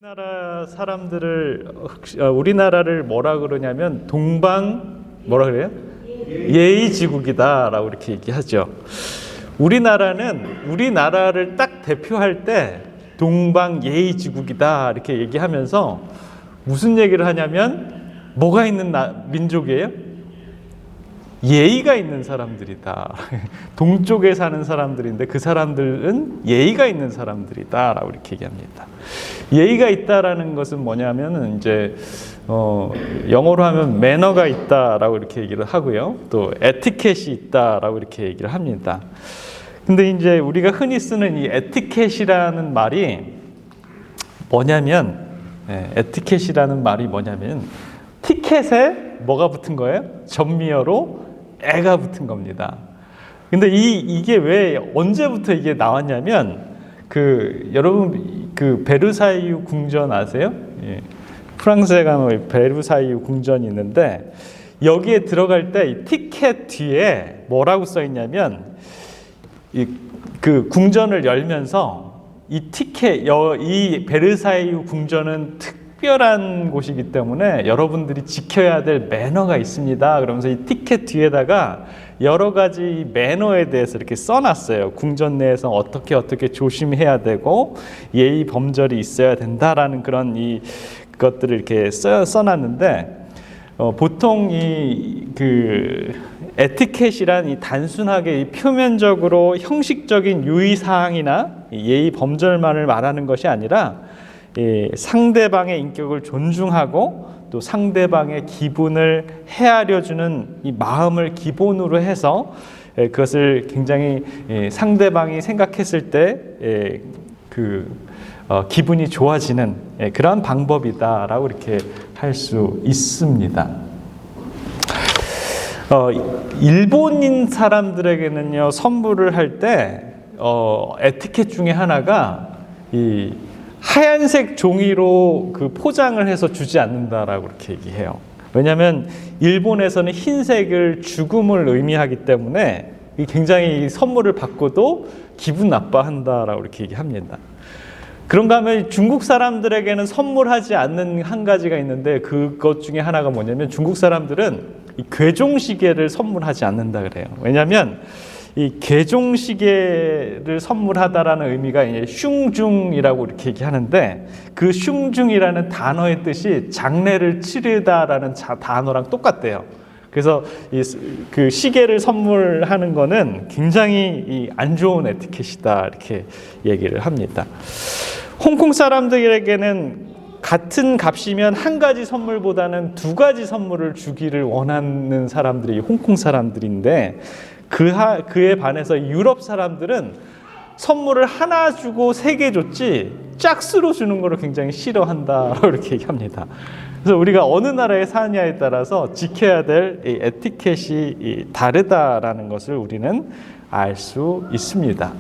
우리나라 사람들을 우리나라를 뭐라 그러냐면 뭐라 그래요? 예의지국이다라고 이렇게 얘기하죠. 우리나라를 딱 대표할 때 동방예의지국이다 이렇게 얘기하면서 무슨 얘기를 하냐면 뭐가 있는 민족이에요? 예의가 있는 사람들이다. 동쪽에 사는 사람들인데 그 사람들은 예의가 있는 사람들이다라고 이렇게 얘기합니다. 예의가 있다라는 것은 뭐냐면은 이제 영어로 하면 매너가 있다라고 이렇게 얘기를 하고요. 또 에티켓이 있다라고 이렇게 얘기를 합니다. 근데 이제 우리가 흔히 쓰는 이 에티켓이라는 말이 뭐냐면 에티켓이라는 말이 뭐냐면 티켓에 뭐가 붙은 거예요? 전미어로 애가 붙은 겁니다. 근데 이게 왜 언제부터 이게 나왔냐면 여러분 베르사유 궁전 아세요? 예. 프랑스에 가면 베르사유 궁전이 있는데 여기에 들어갈 때 이 티켓 뒤에 뭐라고 써 있냐면 그 궁전을 열면서 이 베르사유 궁전은 특별한 곳이기 때문에 여러분들이 지켜야 될 매너가 있습니다. 그러면서 이 티켓 뒤에다가 여러 가지 매너에 대해서 이렇게 써놨어요. 궁전 내에서 어떻게 조심해야 되고 예의 범절이 있어야 된다라는 그런 것들을 이렇게 써놨는데 보통 에티켓이란 단순하게 표면적으로 형식적인 유의사항이나 예의 범절만을 말하는 것이 아니라 상대방의 인격을 존중하고 또 상대방의 기분을 헤아려주는 이 마음을 기본으로 해서 그것을 굉장히 상대방이 생각했을 때 기분이 좋아지는 그런 방법이다라고 이렇게 할 수 있습니다. 일본인 사람들에게는요 선물을 할 때 에티켓 중에 하나가 이 하얀색 종이로 포장을 해서 주지 않는다라고 이렇게 얘기해요. 왜냐하면 일본에서는 흰색을 죽음을 의미하기 때문에 굉장히 선물을 받고도 기분 나빠한다라고 이렇게 얘기합니다. 그런가 하면 중국 사람들에게는 선물하지 않는 한 가지가 있는데 그것 중에 하나가 뭐냐면 중국 사람들은 이 괴종시계를 선물하지 않는다 그래요. 왜냐하면 이 괴종시계를 선물하다라는 의미가 이제 슝중이라고 이렇게 얘기하는데 그 슝중이라는 단어의 뜻이 장례를 치르다라는 단어랑 똑같대요. 그래서 그 시계를 선물하는 거는 굉장히 안 좋은 에티켓이다 이렇게 얘기를 합니다. 홍콩 사람들에게는 같은 값이면 한 가지 선물보다는 두 가지 선물을 주기를 원하는 사람들이 홍콩 사람들인데 그에 반해서 유럽 사람들은 선물을 하나 주고 세 개 줬지 짝수로 주는 것을 굉장히 싫어한다라고 이렇게 얘기합니다. 그래서 우리가 어느 나라에 사느냐에 따라서 지켜야 될 이 에티켓이 다르다라는 것을 우리는 알 수 있습니다.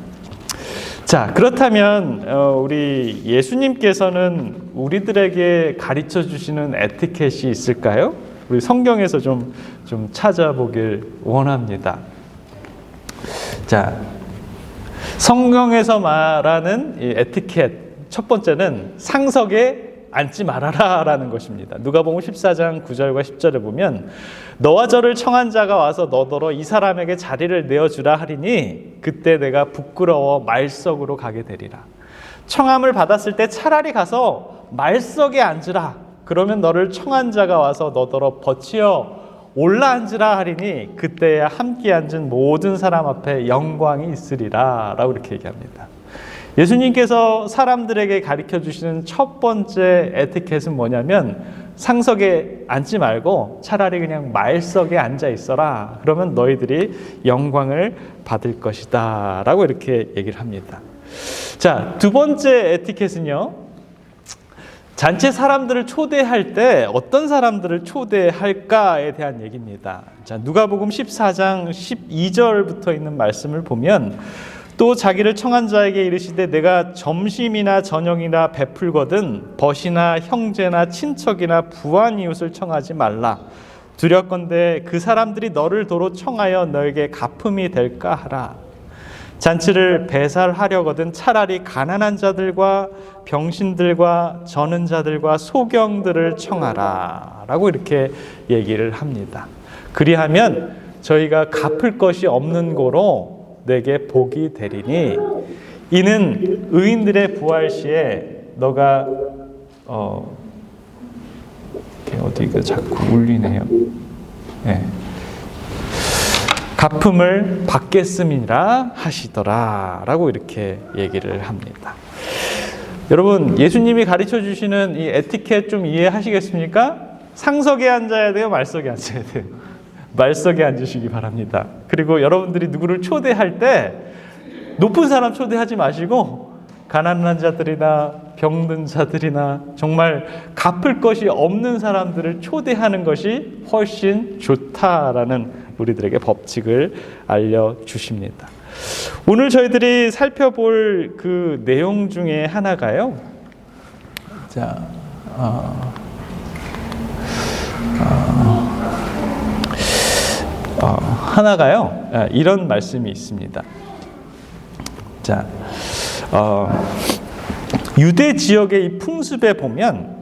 자, 그렇다면 우리 예수님께서는 우리들에게 가르쳐 주시는 에티켓이 있을까요? 우리 성경에서 좀 찾아보길 원합니다. 자, 성경에서 말하는 이 에티켓 첫 번째는 상석에 앉지 말아라라는 것입니다. 누가복음 14장 9절과 10절에 보면 너와 저를 청한 자가 와서 너더러 이 사람에게 자리를 내어주라 하리니 그때 내가 부끄러워 말석으로 가게 되리라. 청함을 받았을 때 차라리 가서 말석에 앉으라. 그러면 너를 청한 자가 와서 너더러 버치어 올라앉으라 하리니 그때야 함께 앉은 모든 사람 앞에 영광이 있으리라 라고 이렇게 얘기합니다. 예수님께서 사람들에게 가르쳐 주시는 첫 번째 에티켓은 뭐냐면 상석에 앉지 말고 차라리 그냥 말석에 앉아 있어라. 그러면 너희들이 영광을 받을 것이다 라고 이렇게 얘기를 합니다. 자, 두 번째 에티켓은요. 잔치 사람들을 초대할 때 어떤 사람들을 초대할까에 대한 얘기입니다. 자, 누가복음 14장 12절부터 있는 말씀을 보면 또 자기를 청한 자에게 이르시되 내가 점심이나 저녁이나 베풀거든 벗이나 형제나 친척이나 부한 이웃을 청하지 말라. 두렵건대 그 사람들이 너를 도로 청하여 너에게 갚음이 될까 하라. 잔치를 배살하려거든 차라리 가난한 자들과 병신들과 저는 자들과 소경들을 청하라 라고 이렇게 얘기를 합니다. 그리하면 저희가 갚을 것이 없는 고로 내게 복이 되리니 이는 의인들의 부활 시에 너가 어디가 자꾸 울리네요. 네. 갚음을 받겠음이라 하시더라 라고 이렇게 얘기를 합니다. 여러분, 예수님이 가르쳐 주시는 이 에티켓 좀 이해하시겠습니까? 상석에 앉아야 돼요? 말석에 앉아야 돼요? 말석에 앉으시기 바랍니다. 그리고 여러분들이 누구를 초대할 때 높은 사람 초대하지 마시고 가난한 자들이나 병든 자들이나 정말 갚을 것이 없는 사람들을 초대하는 것이 훨씬 좋다라는 우리들에게 법칙을 알려주십니다. 오늘 저희들이 살펴볼 그 내용 중에 하나가요. 하나가요. 이런 말씀이 있습니다. 유대 지역의 이 풍습에 보면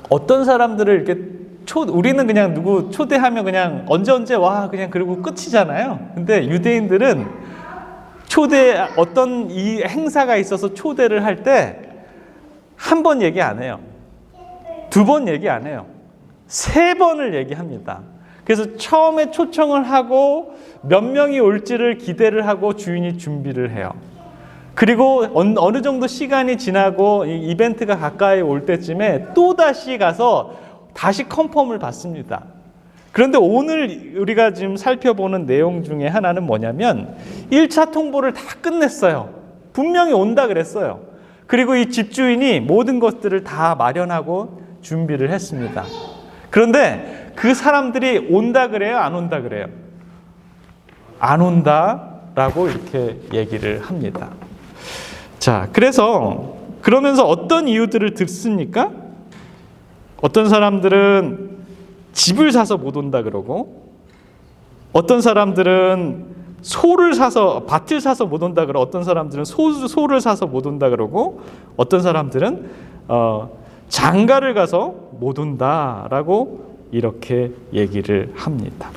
어떤 사람들을 이렇게 우리는 그냥 누구 초대하면 그냥 언제 와 그냥 그리고 끝이잖아요. 근데 유대인들은 어떤 이 행사가 있어서 초대를 할 때 한 번 얘기 안 해요. 2번 얘기 안 해요. 3번을 얘기합니다. 그래서 처음에 초청을 하고 몇 명이 올지를 기대를 하고 주인이 준비를 해요. 그리고 어느 정도 시간이 지나고 이 이벤트가 가까이 올 때쯤에 또 다시 가서 다시 컨펌을 받습니다. 그런데 오늘 우리가 지금 살펴보는 내용 중에 하나는 뭐냐면 1차 통보를 다 끝냈어요. 분명히 온다 그랬어요. 그리고 이 집주인이 모든 것들을 다 마련하고 준비를 했습니다. 그런데 그 사람들이 온다 그래요? 안 온다 그래요? 안 온다라고 이렇게 얘기를 합니다. 자, 그러면서 어떤 이유들을 듣습니까? 어떤 사람들은 집을 사서 못 온다 그러고, 어떤 사람들은 밭을 사서 못 온다 그러고, 어떤 사람들은 소를 사서 못 온다 그러고, 어떤 사람들은 장가를 가서 못 온다라고 이렇게 얘기를 합니다.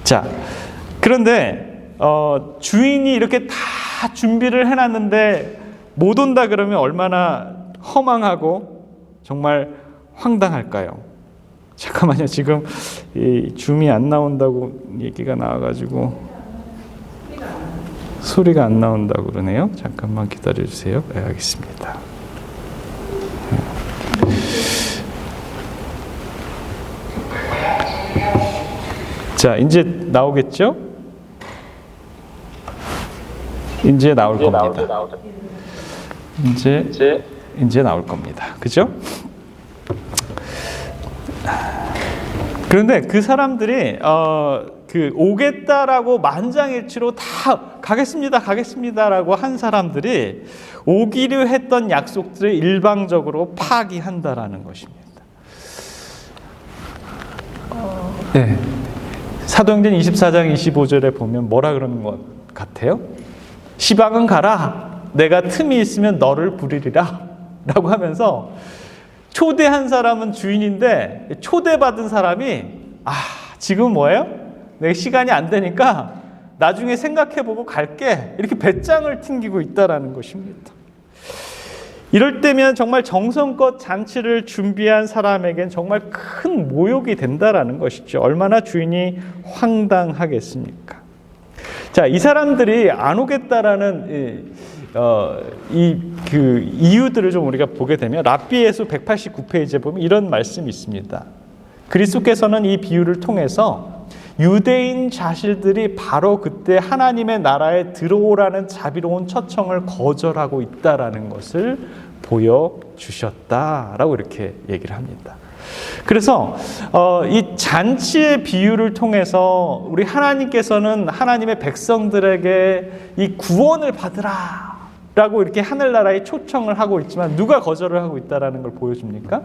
자, 그런데 주인이 이렇게 다 준비를 해놨는데 못 온다 그러면 얼마나 허망하고 정말 황당할까요? 잠깐만요. 지금 이 줌이 안 나온다고 얘기가 나와가지고 소리가 안 나온다고 그러네요. 잠깐만 기다려주세요. 네, 알겠습니다. 자, 이제 나오겠죠? 이제 나올 겁니다. 이제 나올 겁니다. 그죠? 그런데 그 사람들이 오겠다라고 만장일치로 다 가겠습니다라고 한 사람들이 오기로 했던 약속들을 일방적으로 파기한다라는 것입니다. 네. 사도행전 24장 25절에 보면 뭐라 그러는 것 같아요? 시방은 가라. 내가 틈이 있으면 너를 부르리라. 라고 하면서 초대한 사람은 주인인데 초대받은 사람이 지금 뭐예요? 내 시간이 안 되니까 나중에 생각해보고 갈게. 이렇게 배짱을 튕기고 있다라는 것입니다. 이럴 때면 정말 정성껏 잔치를 준비한 사람에겐 정말 큰 모욕이 된다라는 것이죠. 얼마나 주인이 황당하겠습니까? 자, 이 사람들이 안 오겠다라는 그 이유들을 좀 우리가 보게 되면 랍비예수 189페이지에 보면 이런 말씀이 있습니다. 그리스도께서는 이 비유를 통해서 유대인 자신들이 바로 그때 하나님의 나라에 들어오라는 자비로운 초청을 거절하고 있다라는 것을 보여주셨다라고 이렇게 얘기를 합니다. 그래서 이 잔치의 비유를 통해서 우리 하나님께서는 하나님의 백성들에게 이 구원을 받으라 라고 이렇게 하늘나라에 초청을 하고 있지만 누가 거절을 하고 있다라는 걸 보여줍니까?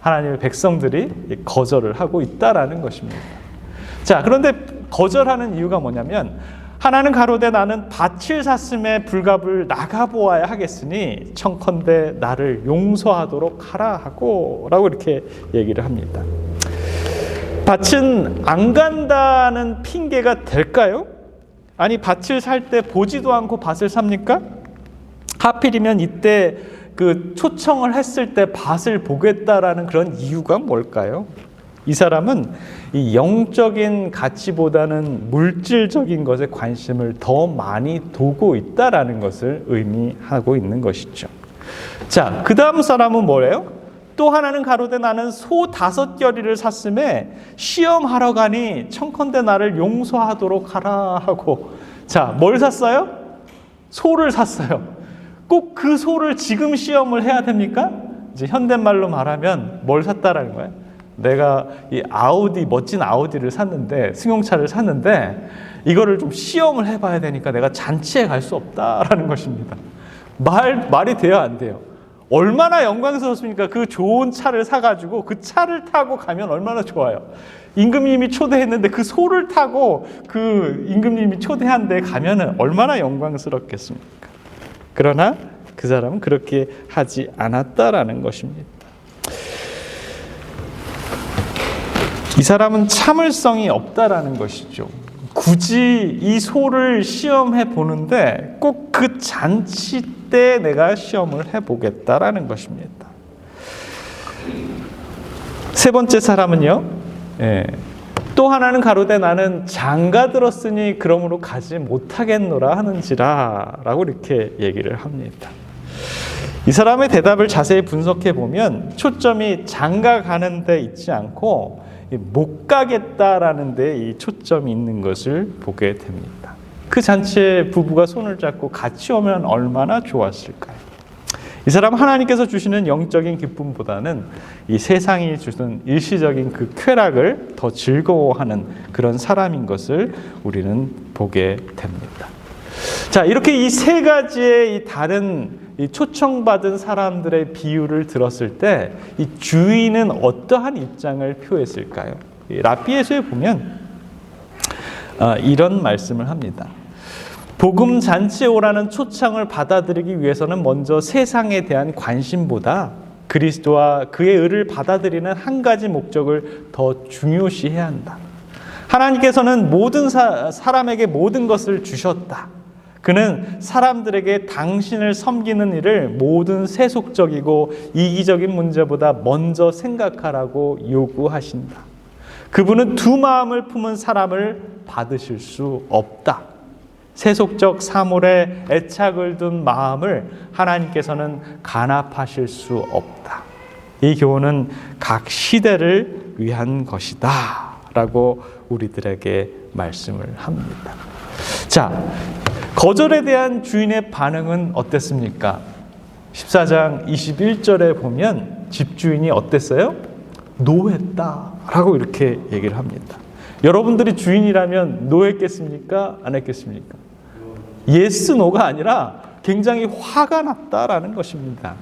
하나님의 백성들이 거절을 하고 있다라는 것입니다. 자, 그런데 거절하는 이유가 뭐냐면 하나는 가로되 나는 밭을 샀음에 불갑을 나가보아야 하겠으니 청컨대 나를 용서하도록 하라 하고 라고 이렇게 얘기를 합니다. 밭은 안 간다는 핑계가 될까요? 아니 밭을 살 때 보지도 않고 밭을 삽니까? 하필이면 이때 그 초청을 했을 때 밭을 보겠다라는 그런 이유가 뭘까요? 이 사람은 이 영적인 가치보다는 물질적인 것에 관심을 더 많이 두고 있다라는 것을 의미하고 있는 것이죠. 자, 그 다음 사람은 뭐래요? 또 하나는 가로되 나는 소 5겨리를 샀음에 시험하러 가니 청컨대 나를 용서하도록 하라 하고, 자, 뭘 샀어요? 소를 샀어요. 꼭 그 소를 지금 시험을 해야 됩니까? 이제 현대말로 말하면 뭘 샀다라는 거예요? 내가 이 멋진 아우디를 샀는데, 승용차를 샀는데 이거를 좀 시험을 해봐야 되니까 내가 잔치에 갈 수 없다라는 것입니다. 말이 돼요, 안 돼요? 얼마나 영광스럽습니까? 그 좋은 차를 사가지고 그 차를 타고 가면 얼마나 좋아요. 임금님이 초대했는데 그 소를 타고 그 임금님이 초대한 데 가면은 얼마나 영광스럽겠습니까? 그러나 그 사람은 그렇게 하지 않았다라는 것입니다. 이 사람은 참을성이 없다라는 것이죠. 굳이 이 소를 시험해 보는데 꼭 그 잔치 때 내가 시험을 해보겠다라는 것입니다. 세 번째 사람은요, 또 하나는 가로되 나는 장가 들었으니 그러므로 가지 못하겠노라 하는지라 라고 이렇게 얘기를 합니다. 이 사람의 대답을 자세히 분석해 보면 초점이 장가 가는 데 있지 않고 못 가겠다라는 데 이 초점이 있는 것을 보게 됩니다. 그 잔치에 부부가 손을 잡고 같이 오면 얼마나 좋았을까요? 이 사람 하나님께서 주시는 영적인 기쁨보다는 이 세상이 주는 일시적인 그 쾌락을 더 즐거워하는 그런 사람인 것을 우리는 보게 됩니다. 자, 이렇게 이 세 가지의 이 다른 이 초청받은 사람들의 비유를 들었을 때 이 주인은 어떠한 입장을 표했을까요? 랍비에서에 보면 이런 말씀을 합니다. 복음 잔치에 오라는 초청을 받아들이기 위해서는 먼저 세상에 대한 관심보다 그리스도와 그의 의를 받아들이는 한 가지 목적을 더 중요시해야 한다. 하나님께서는 모든 사람에게 모든 것을 주셨다. 그는 사람들에게 당신을 섬기는 일을 모든 세속적이고 이기적인 문제보다 먼저 생각하라고 요구하신다. 그분은 두 마음을 품은 사람을 받으실 수 없다. 세속적 사물에 애착을 둔 마음을 하나님께서는 간합하실 수 없다. 이 교훈은 각 시대를 위한 것이다 라고 우리들에게 말씀을 합니다. 자, 거절에 대한 주인의 반응은 어땠습니까? 14장 21절에 보면 집주인이 어땠어요? 노했다라고 이렇게 얘기를 합니다. 여러분들이 주인이라면 노했겠습니까? 안 했겠습니까? 예스, 노가 아니라 굉장히 화가 났다라는 것입니다.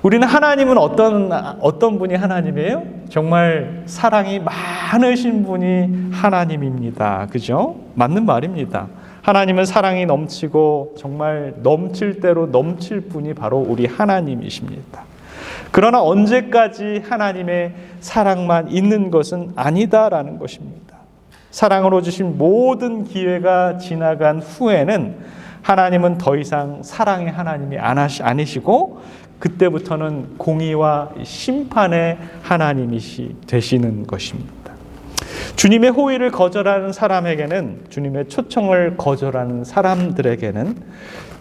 우리는 하나님은 어떤 분이 하나님이에요? 정말 사랑이 많으신 분이 하나님입니다. 그죠? 맞는 말입니다. 하나님은 사랑이 넘치고 정말 넘칠 대로 넘칠 분이 바로 우리 하나님이십니다. 그러나 언제까지 하나님의 사랑만 있는 것은 아니다라는 것입니다. 사랑으로 주신 모든 기회가 지나간 후에는 하나님은 더 이상 사랑의 하나님이 아니시고 그때부터는 공의와 심판의 하나님이 되시는 것입니다. 주님의 호의를 거절하는 사람에게는, 주님의 초청을 거절하는 사람들에게는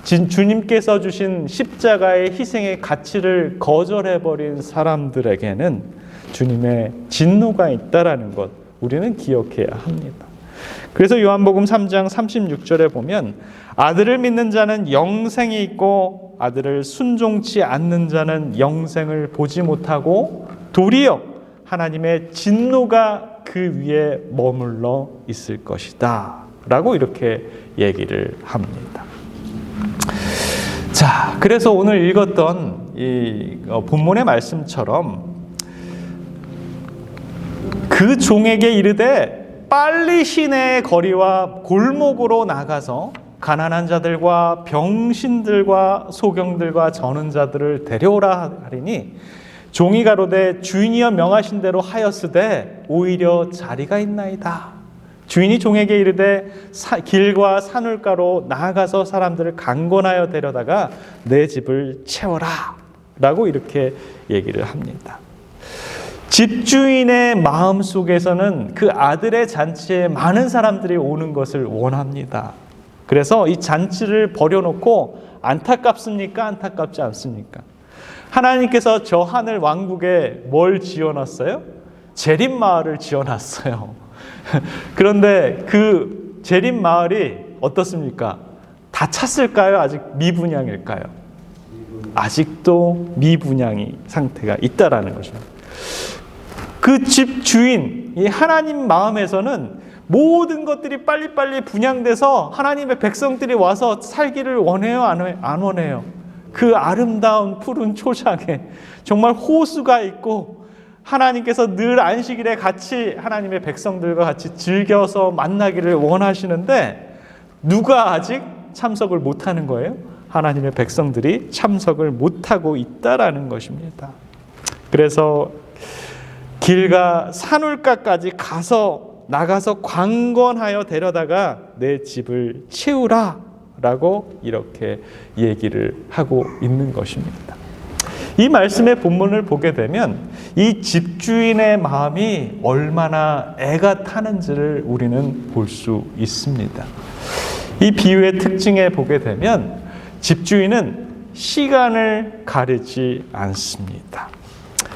주님께서 주신 십자가의 희생의 가치를 거절해버린 사람들에게는 주님의 진노가 있다라는 것 우리는 기억해야 합니다. 그래서 요한복음 3장 36절에 보면 아들을 믿는 자는 영생이 있고 아들을 순종치 않는 자는 영생을 보지 못하고 도리어 하나님의 진노가 그 위에 머물러 있을 것이다 라고 이렇게 얘기를 합니다. 자, 그래서 오늘 읽었던 이 본문의 말씀처럼 그 종에게 이르되 빨리 시내의 거리와 골목으로 나가서 가난한 자들과 병신들과 소경들과 저는 자들을 데려오라 하리니 종이 가로되 주인이여 명하신 대로 하였으되 오히려 자리가 있나이다. 주인이 종에게 이르되 길과 산울가로 나아가서 사람들을 강권하여 데려다가 내 집을 채워라 라고 이렇게 얘기를 합니다. 집주인의 마음속에서는 그 아들의 잔치에 많은 사람들이 오는 것을 원합니다. 그래서 이 잔치를 버려놓고 안타깝습니까? 안타깝지 않습니까? 하나님께서 저 하늘 왕국에 뭘 지어놨어요? 재림마을을 지어놨어요. 그런데 그 재림마을이 어떻습니까? 다 찼을까요? 아직 미분양일까요? 아직도 미분양이 상태가 있다라는 것입니다. 그 집 주인, 이 하나님 마음에서는 모든 것들이 빨리빨리 분양돼서 하나님의 백성들이 와서 살기를 원해요? 안 원해요? 그 아름다운 푸른 초장에 정말 호수가 있고 하나님께서 늘 안식일에 같이 하나님의 백성들과 같이 즐겨서 만나기를 원하시는데 누가 아직 참석을 못하는 거예요? 하나님의 백성들이 참석을 못하고 있다라는 것입니다. 그래서 길과 산울가까지 나가서 강권하여 데려다가 내 집을 채우라 라고 이렇게 얘기를 하고 있는 것입니다. 이 말씀의 본문을 보게 되면 이 집주인의 마음이 얼마나 애가 타는지를 우리는 볼 수 있습니다. 이 비유의 특징에 보게 되면 집주인은 시간을 가리지 않습니다.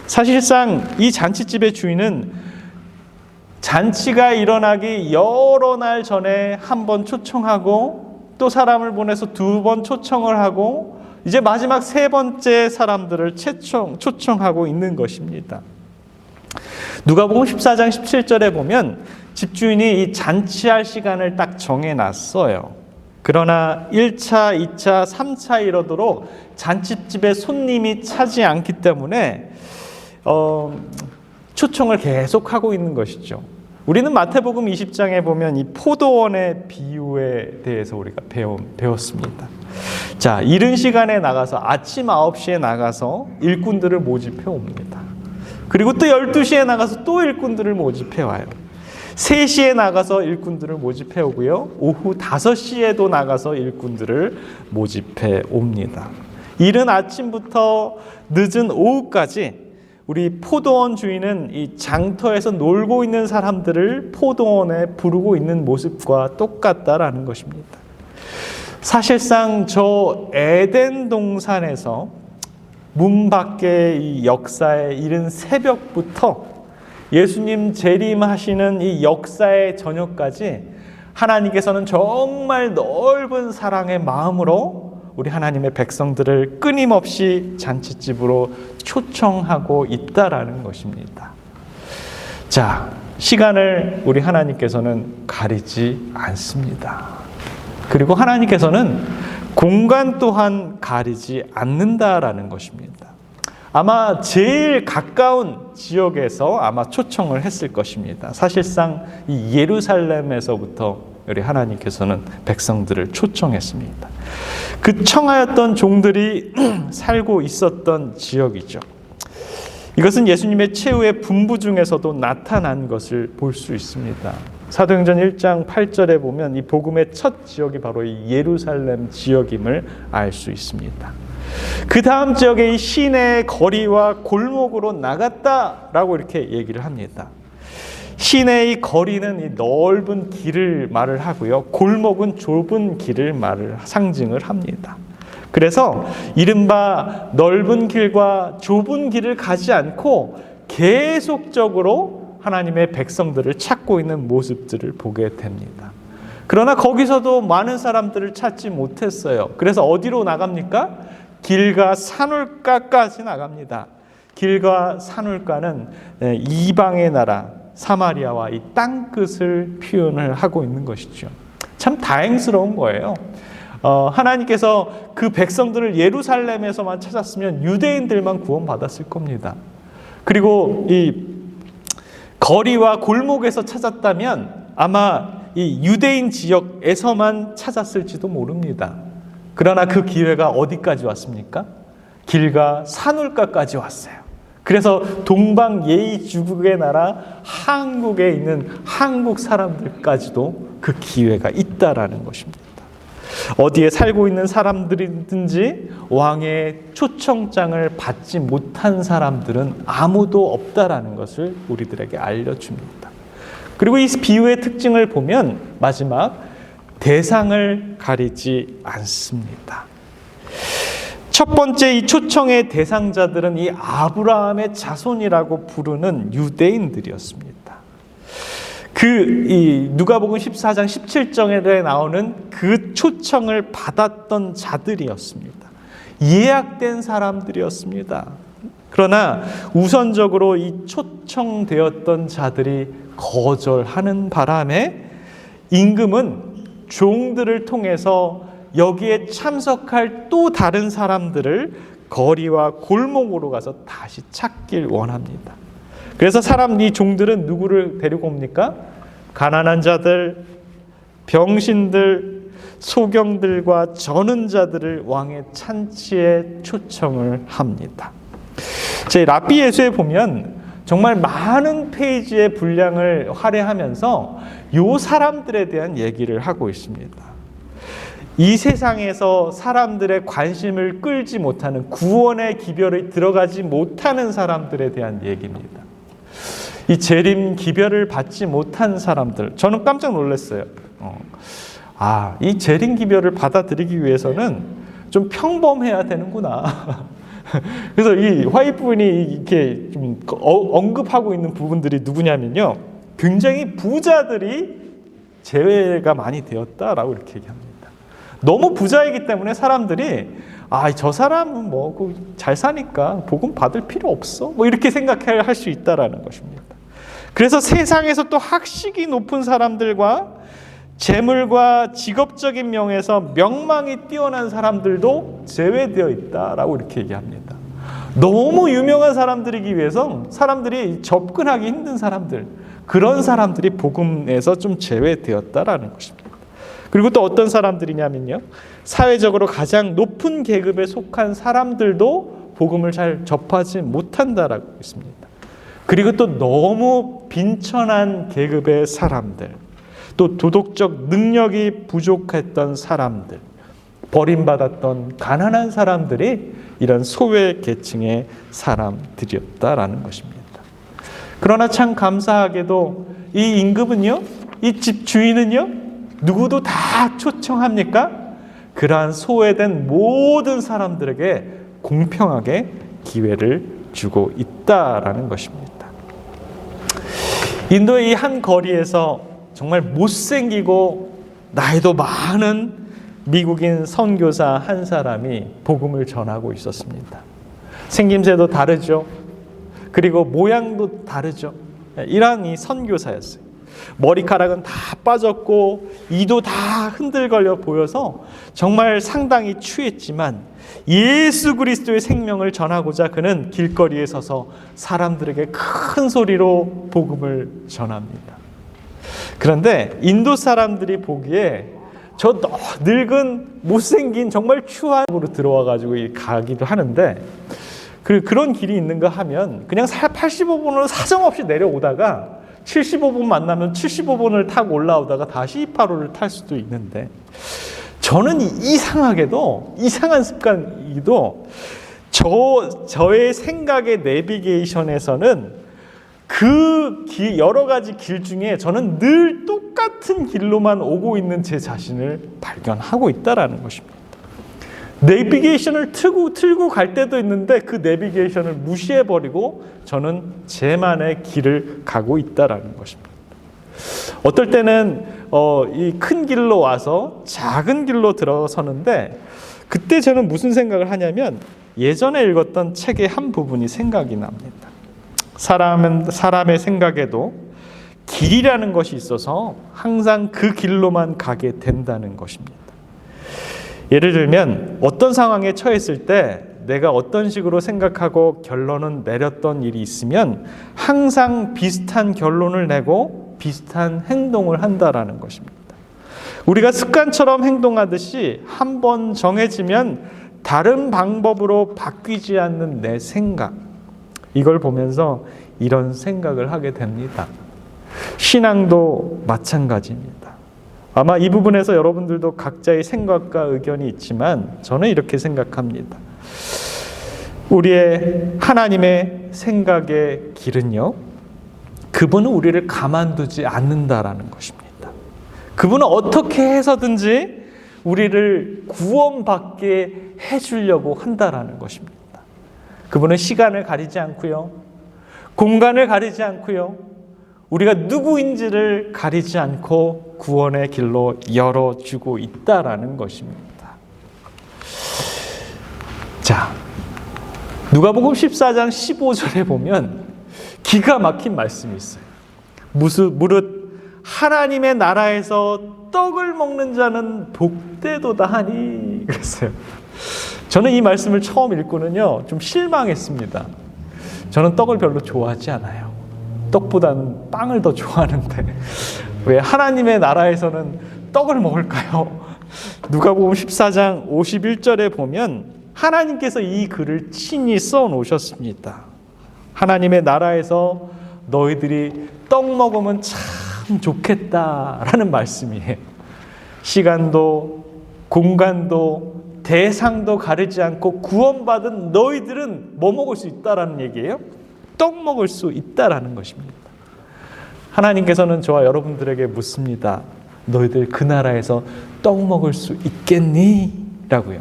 사실상 이 잔치집의 주인은 잔치가 일어나기 여러 날 전에 한 번 초청하고 또 사람을 보내서 2번 초청을 하고 이제 마지막 3번째 사람들을 초청하고 있는 것입니다. 누가복음 14장 17절에 보면 집주인이 이 잔치할 시간을 딱 정해놨어요. 그러나 1차, 2차, 3차 이러도록 잔치집에 손님이 차지 않기 때문에 초청을 계속하고 있는 것이죠. 우리는 마태복음 20장에 보면 이 포도원의 비유에 대해서 우리가 배웠습니다. 자, 이른 시간에 나가서 아침 9시에 나가서 일꾼들을 모집해 옵니다. 그리고 또 12시에 나가서 또 일꾼들을 모집해 와요. 3시에 나가서 일꾼들을 모집해 오고요. 오후 5시에도 나가서 일꾼들을 모집해 옵니다. 이른 아침부터 늦은 오후까지 우리 포도원 주인은 이 장터에서 놀고 있는 사람들을 포도원에 부르고 있는 모습과 똑같다라는 것입니다. 사실상 저 에덴 동산에서 문 밖의 이 역사의 이른 새벽부터 예수님 재림하시는 이 역사의 저녁까지 하나님께서는 정말 넓은 사랑의 마음으로 우리 하나님의 백성들을 끊임없이 잔치집으로 초청하고 있다라는 것입니다. 자, 시간을 우리 하나님께서는 가리지 않습니다. 그리고 하나님께서는 공간 또한 가리지 않는다라는 것입니다. 아마 제일 가까운 지역에서 아마 초청을 했을 것입니다. 사실상 이 예루살렘에서부터 우리 하나님께서는 백성들을 초청했습니다. 그 청하였던 종들이 살고 있었던 지역이죠. 이것은 예수님의 최후의 분부 중에서도 나타난 것을 볼 수 있습니다. 사도행전 1장 8절에 보면 이 복음의 첫 지역이 바로 이 예루살렘 지역임을 알 수 있습니다. 그 다음 지역의 이 시내의 거리와 골목으로 나갔다라고 이렇게 얘기를 합니다. 시내의 거리는 이 넓은 길을 말을 하고요. 골목은 좁은 길을 상징을 합니다. 그래서 이른바 넓은 길과 좁은 길을 가지 않고 계속적으로 하나님의 백성들을 찾고 있는 모습들을 보게 됩니다. 그러나 거기서도 많은 사람들을 찾지 못했어요. 그래서 어디로 나갑니까? 길과 산울가까지 나갑니다. 길과 산울가는 이방의 나라 사마리아와 이 땅끝을 표현을 하고 있는 것이죠. 참 다행스러운 거예요. 하나님께서 그 백성들을 예루살렘에서만 찾았으면 유대인들만 구원받았을 겁니다. 그리고 이 거리와 골목에서 찾았다면 아마 이 유대인 지역에서만 찾았을지도 모릅니다. 그러나 그 기회가 어디까지 왔습니까? 길가 산울가까지 왔어요. 그래서 동방 예의주국의 나라 한국에 있는 한국 사람들까지도 그 기회가 있다라는 것입니다. 어디에 살고 있는 사람들이든지 왕의 초청장을 받지 못한 사람들은 아무도 없다라는 것을 우리들에게 알려줍니다. 그리고 이 비유의 특징을 보면 마지막 대상을 가리지 않습니다. 첫 번째 이 초청의 대상자들은 이 아브라함의 자손이라고 부르는 유대인들이었습니다. 이 누가복음 14장 17절에 나오는 그 초청을 받았던 자들이었습니다. 예약된 사람들이었습니다. 그러나 우선적으로 이 초청되었던 자들이 거절하는 바람에 임금은 종들을 통해서 여기에 참석할 또 다른 사람들을 거리와 골목으로 가서 다시 찾길 원합니다. 그래서 이 종들은 누구를 데리고 옵니까? 가난한 자들, 병신들, 소경들과 저는 자들을 왕의 찬치에 초청을 합니다. 제 랍비 예수에 보면 정말 많은 페이지의 분량을 할애하면서 이 사람들에 대한 얘기를 하고 있습니다. 이 세상에서 사람들의 관심을 끌지 못하는 구원의 기별에 들어가지 못하는 사람들에 대한 얘기입니다. 이 재림 기별을 받지 못한 사람들, 저는 깜짝 놀랐어요. 이 재림 기별을 받아들이기 위해서는 좀 평범해야 되는구나. 그래서 이 화이트분이 이렇게 좀 언급하고 있는 부분들이 누구냐면요, 굉장히 부자들이 제외가 많이 되었다라고 이렇게 얘기합니다. 너무 부자이기 때문에 사람들이 저 사람은 잘 사니까 복음 받을 필요 없어, 이렇게 생각할 수 있다라는 것입니다. 그래서 세상에서 또 학식이 높은 사람들과 재물과 직업적인 명에서 명망이 뛰어난 사람들도 제외되어 있다라고 이렇게 얘기합니다. 너무 유명한 사람들이기 위해서 사람들이 접근하기 힘든 사람들, 그런 사람들이 복음에서 좀 제외되었다라는 것입니다. 그리고 또 어떤 사람들이냐면요, 사회적으로 가장 높은 계급에 속한 사람들도 복음을 잘 접하지 못한다라고 있습니다. 그리고 또 너무 빈천한 계급의 사람들, 또 도덕적 능력이 부족했던 사람들, 버림받았던 가난한 사람들이 이런 소외 계층의 사람들이었다라는 것입니다. 그러나 참 감사하게도 이 임금은요, 이 집 주인은요, 누구도 다 초청합니까? 그러한 소외된 모든 사람들에게 공평하게 기회를 주고 있다라는 것입니다. 인도의 이 한 거리에서 정말 못생기고 나이도 많은 미국인 선교사 한 사람이 복음을 전하고 있었습니다. 생김새도 다르죠. 그리고 모양도 다르죠. 이러한 이 선교사였어요. 머리카락은 다 빠졌고 이도 다 흔들거려 보여서 정말 상당히 취했지만 예수 그리스도의 생명을 전하고자 그는 길거리에 서서 사람들에게 큰 소리로 복음을 전합니다. 그런데 인도 사람들이 보기에 저 늙은 못생긴 정말 추함으로 들어와가지고 가기도 하는데, 그런 길이 있는가 하면 그냥 85번으로 사정없이 내려오다가 75번 만나면 75번을 타고 올라오다가 다시 285를 탈 수도 있는데, 저는 이상하게도 이상한 습관이기도 저의 생각의 내비게이션에서는 여러 가지 길 중에 저는 늘 똑같은 길로만 오고 있는 제 자신을 발견하고 있다라는 것입니다. 내비게이션을 틀고 갈 때도 있는데 그 내비게이션을 무시해버리고 저는 제만의 길을 가고 있다라는 것입니다. 어떨 때는 이 큰 길로 와서 작은 길로 들어서는데, 그때 저는 무슨 생각을 하냐면 예전에 읽었던 책의 한 부분이 생각이 납니다. 사람의 생각에도 길이라는 것이 있어서 항상 그 길로만 가게 된다는 것입니다. 예를 들면 어떤 상황에 처했을 때 내가 어떤 식으로 생각하고 결론을 내렸던 일이 있으면 항상 비슷한 결론을 내고 비슷한 행동을 한다라는 것입니다. 우리가 습관처럼 행동하듯이 한 번 정해지면 다른 방법으로 바뀌지 않는 내 생각, 이걸 보면서 이런 생각을 하게 됩니다. 신앙도 마찬가지입니다. 아마 이 부분에서 여러분들도 각자의 생각과 의견이 있지만 저는 이렇게 생각합니다. 우리의 하나님의 생각의 길은요, 그분은 우리를 가만두지 않는다라는 것입니다. 그분은 어떻게 해서든지 우리를 구원받게 해주려고 한다라는 것입니다. 그분은 시간을 가리지 않고요, 공간을 가리지 않고요, 우리가 누구인지를 가리지 않고 구원의 길로 열어주고 있다라는 것입니다. 자, 누가복음 14장 15절에 보면 기가 막힌 말씀이 있어요. 무릇 하나님의 나라에서 떡을 먹는 자는 복되도다 하니 그랬어요. 저는 이 말씀을 처음 읽고는요, 좀 실망했습니다. 저는 떡을 별로 좋아하지 않아요. 떡보다는 빵을 더 좋아하는데 왜 하나님의 나라에서는 떡을 먹을까요? 누가복음 14장 51절에 보면 하나님께서 이 글을 친히 써 놓으셨습니다. 하나님의 나라에서 너희들이 떡 먹으면 참 좋겠다라는 말씀이에요. 시간도 공간도 대상도 가리지 않고 구원받은 너희들은 뭐 먹을 수 있다라는 얘기예요? 떡 먹을 수 있다라는 것입니다. 하나님께서는 저와 여러분들에게 묻습니다. 너희들 그 나라에서 떡 먹을 수 있겠니? 라고요.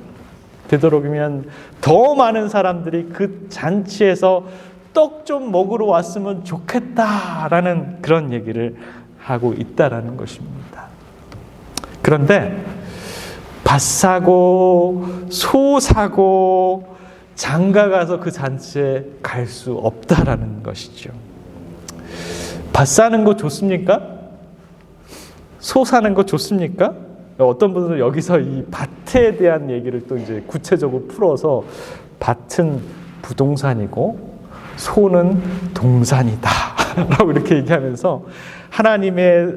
되도록이면 더 많은 사람들이 그 잔치에서 떡 좀 먹으러 왔으면 좋겠다라는 그런 얘기를 하고 있다라는 것입니다. 그런데 밭 사고 소 사고 장가 가서 그 잔치에 갈 수 없다라는 것이죠. 밭 사는 거 좋습니까? 소 사는 거 좋습니까? 어떤 분들은 여기서 이 밭에 대한 얘기를 또 이제 구체적으로 풀어서 밭은 부동산이고 소는 동산이다 라고 이렇게 얘기하면서 하나님의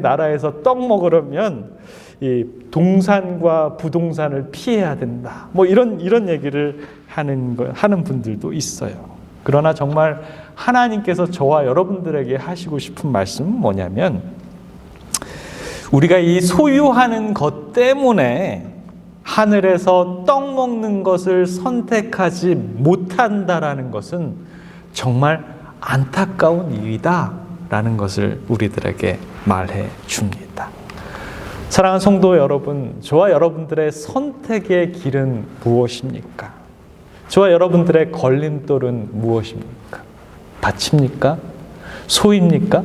나라에서 떡 먹으려면 이 동산과 부동산을 피해야 된다. 뭐 이런 얘기를 하는 분들도 있어요. 그러나 정말 하나님께서 저와 여러분들에게 하시고 싶은 말씀은 뭐냐면, 우리가 이 소유하는 것 때문에 하늘에서 떡 먹는 것을 선택하지 못한다라는 것은 정말 안타까운 일이다라는 것을 우리들에게 말해 줍니다. 사랑하는 성도 여러분, 저와 여러분들의 선택의 길은 무엇입니까? 저와 여러분들의 걸림돌은 무엇입니까? 밭입니까? 소입니까?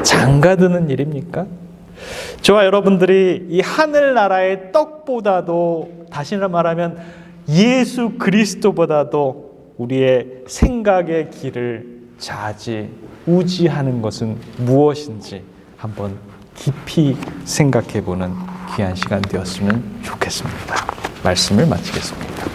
장가드는 일입니까? 저와 여러분들이 이 하늘나라의 떡보다도, 다시 말하면 예수 그리스도보다도 우리의 생각의 길을 좌지우지하는 것은 무엇인지 한번 깊이 생각해보는 귀한 시간 되었으면 좋겠습니다. 말씀을 마치겠습니다.